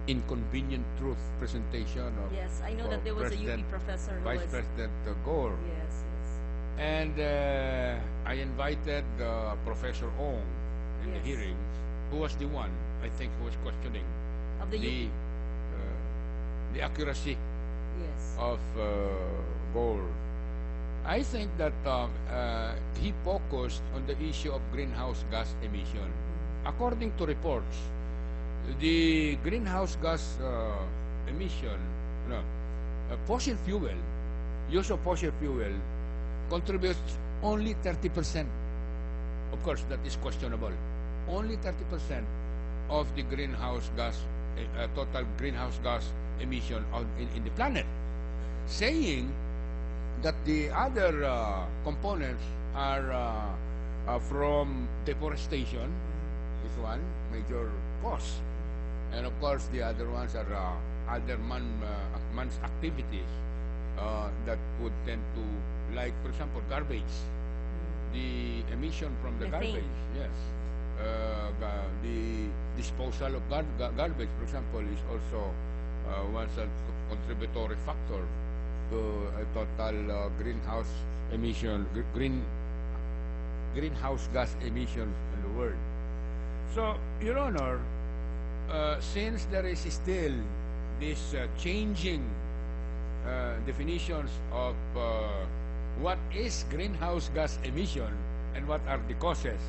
inconvenient truth presentation of Yes, I know that there was a UP professor who Vice was. President Gore. Yes, yes. And I invited Professor Ong in the Yes. hearings, who was the one, I think, who was questioning Of the the, UP. the accuracy Yes. of Gore. I think that he focused on the issue of greenhouse gas emission. According to reports, the greenhouse gas emission, no, fossil fuel, use of fossil fuel contributes only 30%. Of course, that is questionable. Only 30% of the greenhouse gas, total greenhouse gas emission in the planet, saying that the other components are from deforestation, is one major cause. And of course, the other ones are other man's activities that would tend to, like, for example, garbage. The emission from the Methane. garbage, yes. The disposal of garbage, for example, is also one such contributory factor to a total greenhouse emission, greenhouse gas emissions in the world. So, Your Honor, since there is still this changing definitions of what is greenhouse gas emission and what are the causes,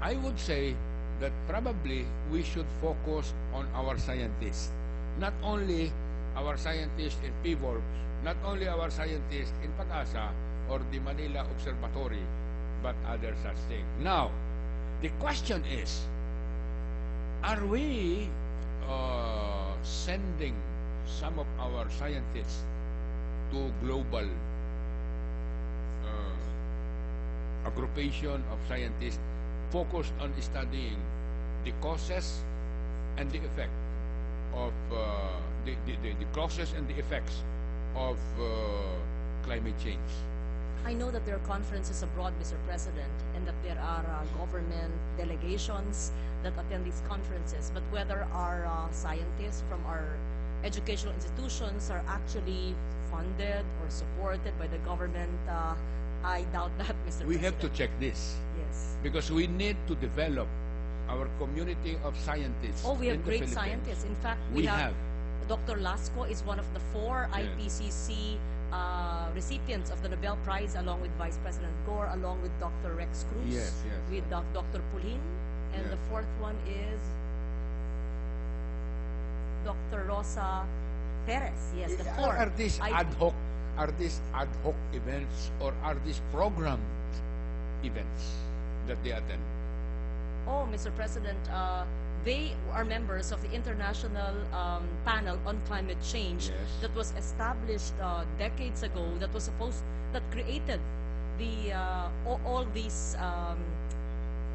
I would say that probably we should focus on our scientists. Not only our scientists in PVORBs, not only our scientists in PAGASA or the Manila Observatory, but other such things. Now, the question is, are we sending some of our scientists to global aggregation of scientists focused on studying the causes and the effect of the causes and the effects of climate change? I know that there are conferences abroad, Mr. President, and that there are government delegations that attend these conferences. But whether our scientists from our educational institutions are actually funded or supported by the government, I doubt that, Mr. We President. have to check this Yes. because we need to develop our community of scientists. Oh, we in have the great Philippines. scientists. In fact, We have. Dr. Lasco is one of the 4 Yes. IPCC recipients of the Nobel Prize, along with Vice President Gore, along with Dr. Rex Cruz, Yes, yes, with yes. Dr. Pulin, and Yes. the 4th one is Dr. Rosa Perez. Yes, the 4. Are these ad hoc? Are these ad hoc events or are these programmed events that they attend? Oh, Mr. President, they are members of the International Panel on Climate Change Yes. that was established decades ago, that created the all these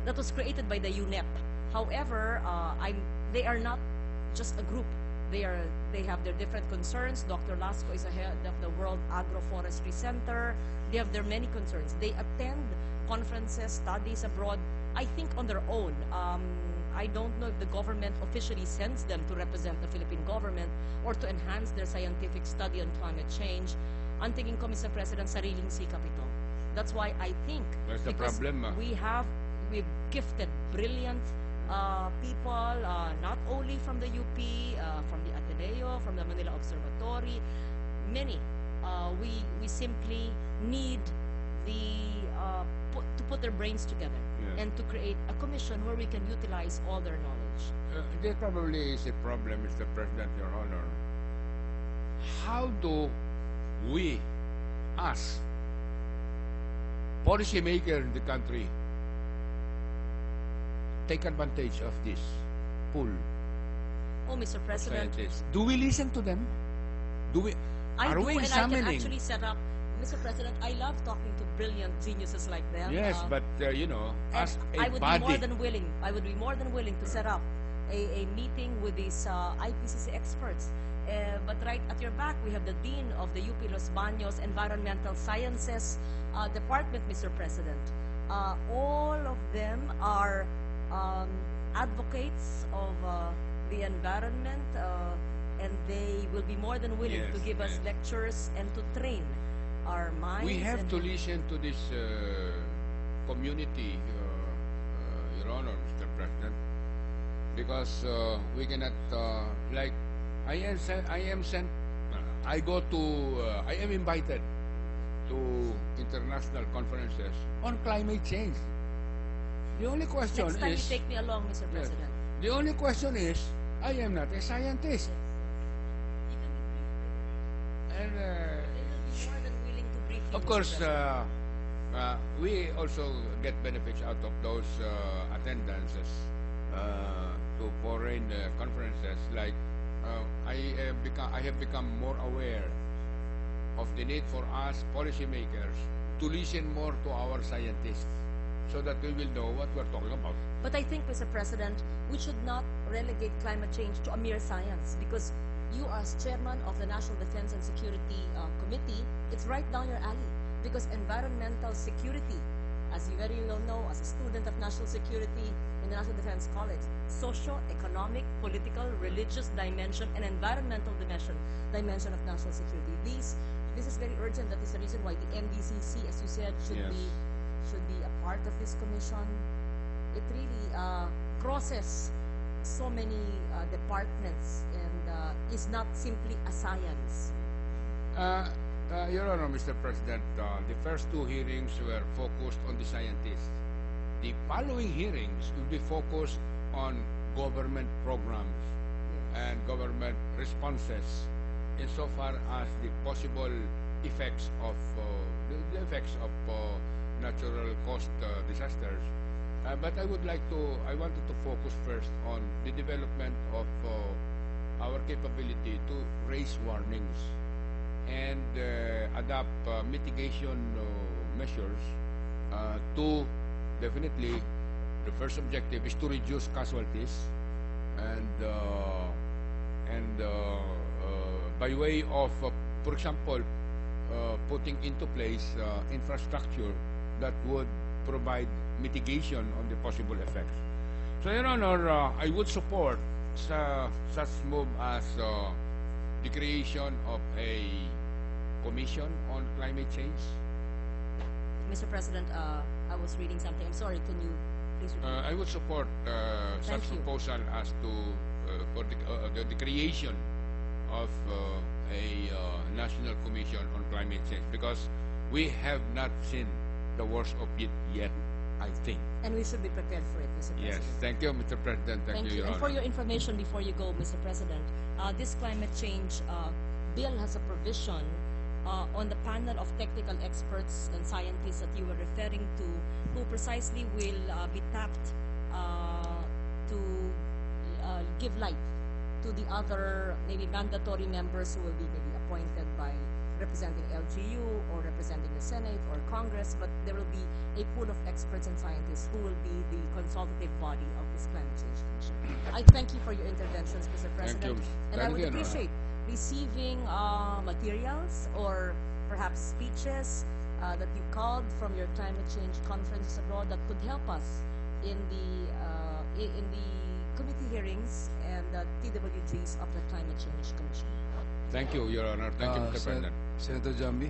that was created by the UNEP. However, they are not just a group. They have their different concerns. Dr. Lasco is the head of the World Agroforestry Center. They have their many concerns. They attend conferences, studies abroad, I think on their own. I don't know if the government officially sends them to represent the Philippine government or to enhance their scientific study on climate change. Ang tingin ko, Mr. President, sariling sikap ito. That's why I think That's the because problem. we've gifted brilliant people, not only from the UP, from the Ateneo, from the Manila Observatory, many. We simply need to put their brains together. Yeah. And to create a commission where we can utilize all their knowledge. There probably is a problem, Mr. President, Your Honor. How do we, as policymakers in the country, take advantage of this pool Oh, Mr. of President, scientists? Do we listen to them? Do we? I Are do, we and I can examining? actually set up. Mr. President, I love talking to brilliant geniuses like them. Yes, but you know, and as I a would body, be more than willing. I would be more than willing to set up a meeting with these IPCC experts. But right at your back, we have the Dean of the UP Los Baños Environmental Sciences Department, Mr. President. All of them are advocates of the environment, and they will be more than willing to Yes, give us yes. lectures and to train our minds. We have and to listen to this community, Your Honor, Mr. President, because we cannot like I am invited to international conferences on climate change. The only question Next time you is take me along, Mr. yes, President. the only question is I am not a scientist, and They will be more than willing to brief you, of Mr. course, President. we also get benefits out of those attendances to foreign conferences. Like I have become more aware of the need for us policymakers to listen more to our scientists, so that we will know what we're talking about. But I think, Mr. President, we should not relegate climate change to a mere science, because you, as chairman of the National Defense and Security Committee, it's right down your alley. Because environmental security, as you very well know, as a student of national security in the National Defense College, socio-economic, political, religious dimension, and environmental dimension of national security. This is very urgent. That is the reason why the NDCC, as you said, should Yes. be a part of this commission. It really crosses so many departments and is not simply a science. Your Honor, Mr. President, the first two hearings were focused on the scientists. The following hearings will be focused on government programs and government responses insofar as the possible effects of the effects of natural caused disasters. But I wanted to focus first on the development of our capability to raise warnings and adopt mitigation measures to definitely the first objective is to reduce casualties and by way of for example putting into place infrastructure that would provide mitigation on the possible effects. So, Your Honor, I would support such move as the creation of a commission on climate change. Mr. President, I was reading something. I'm sorry, can you please repeat? I would support such Thank you. proposal as to for the creation of a national commission on climate change, because we have not seen the worst of it yet, I think. And we should be prepared for it, Mr. Yes. President. Thank you, Mr. President. Thank you, Your And for Honor. your information before you go, Mr. President, this climate change bill has a provision on the panel of technical experts and scientists that you were referring to, who precisely will be tapped to give light to the other maybe mandatory members who will be maybe appointed by representing LGU or representing the Senate or Congress, but there will be a pool of experts and scientists who will be the consultative body of this climate change commission. I thank you for your interventions, Mr. President, you. and I Thank would you, Nora. appreciate receiving materials or perhaps speeches that you called from your climate change conferences abroad that could help us in the committee hearings and the TWGs of the Climate Change Commission. Thank you, Your Honor. Thank you, Mr. President. Senator Jambi.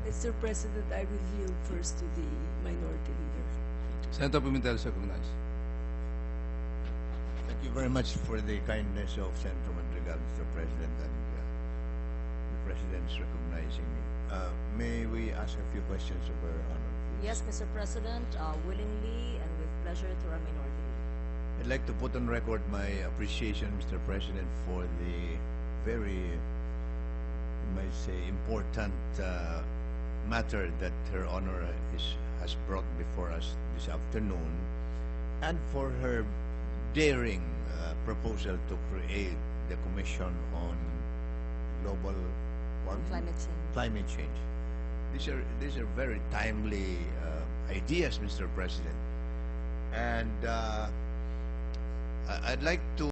Mr. President, I will yield first to the minority leader. Senator Pimentel is recognized. Thank you very much for the kindness of Senator Madrigal, Mr. President, and the President's recognizing me. May we ask a few questions of Her Honor, please? Yes, Mr. President, willingly and with pleasure to our minority leader. I'd like to put on record my appreciation, Mr. President, for the very, you might say, important matter that Her Honor has brought before us this afternoon, and for her daring proposal to create the Commission on Global Warming? Climate change. These are very timely ideas, Mr. President, and I'd like to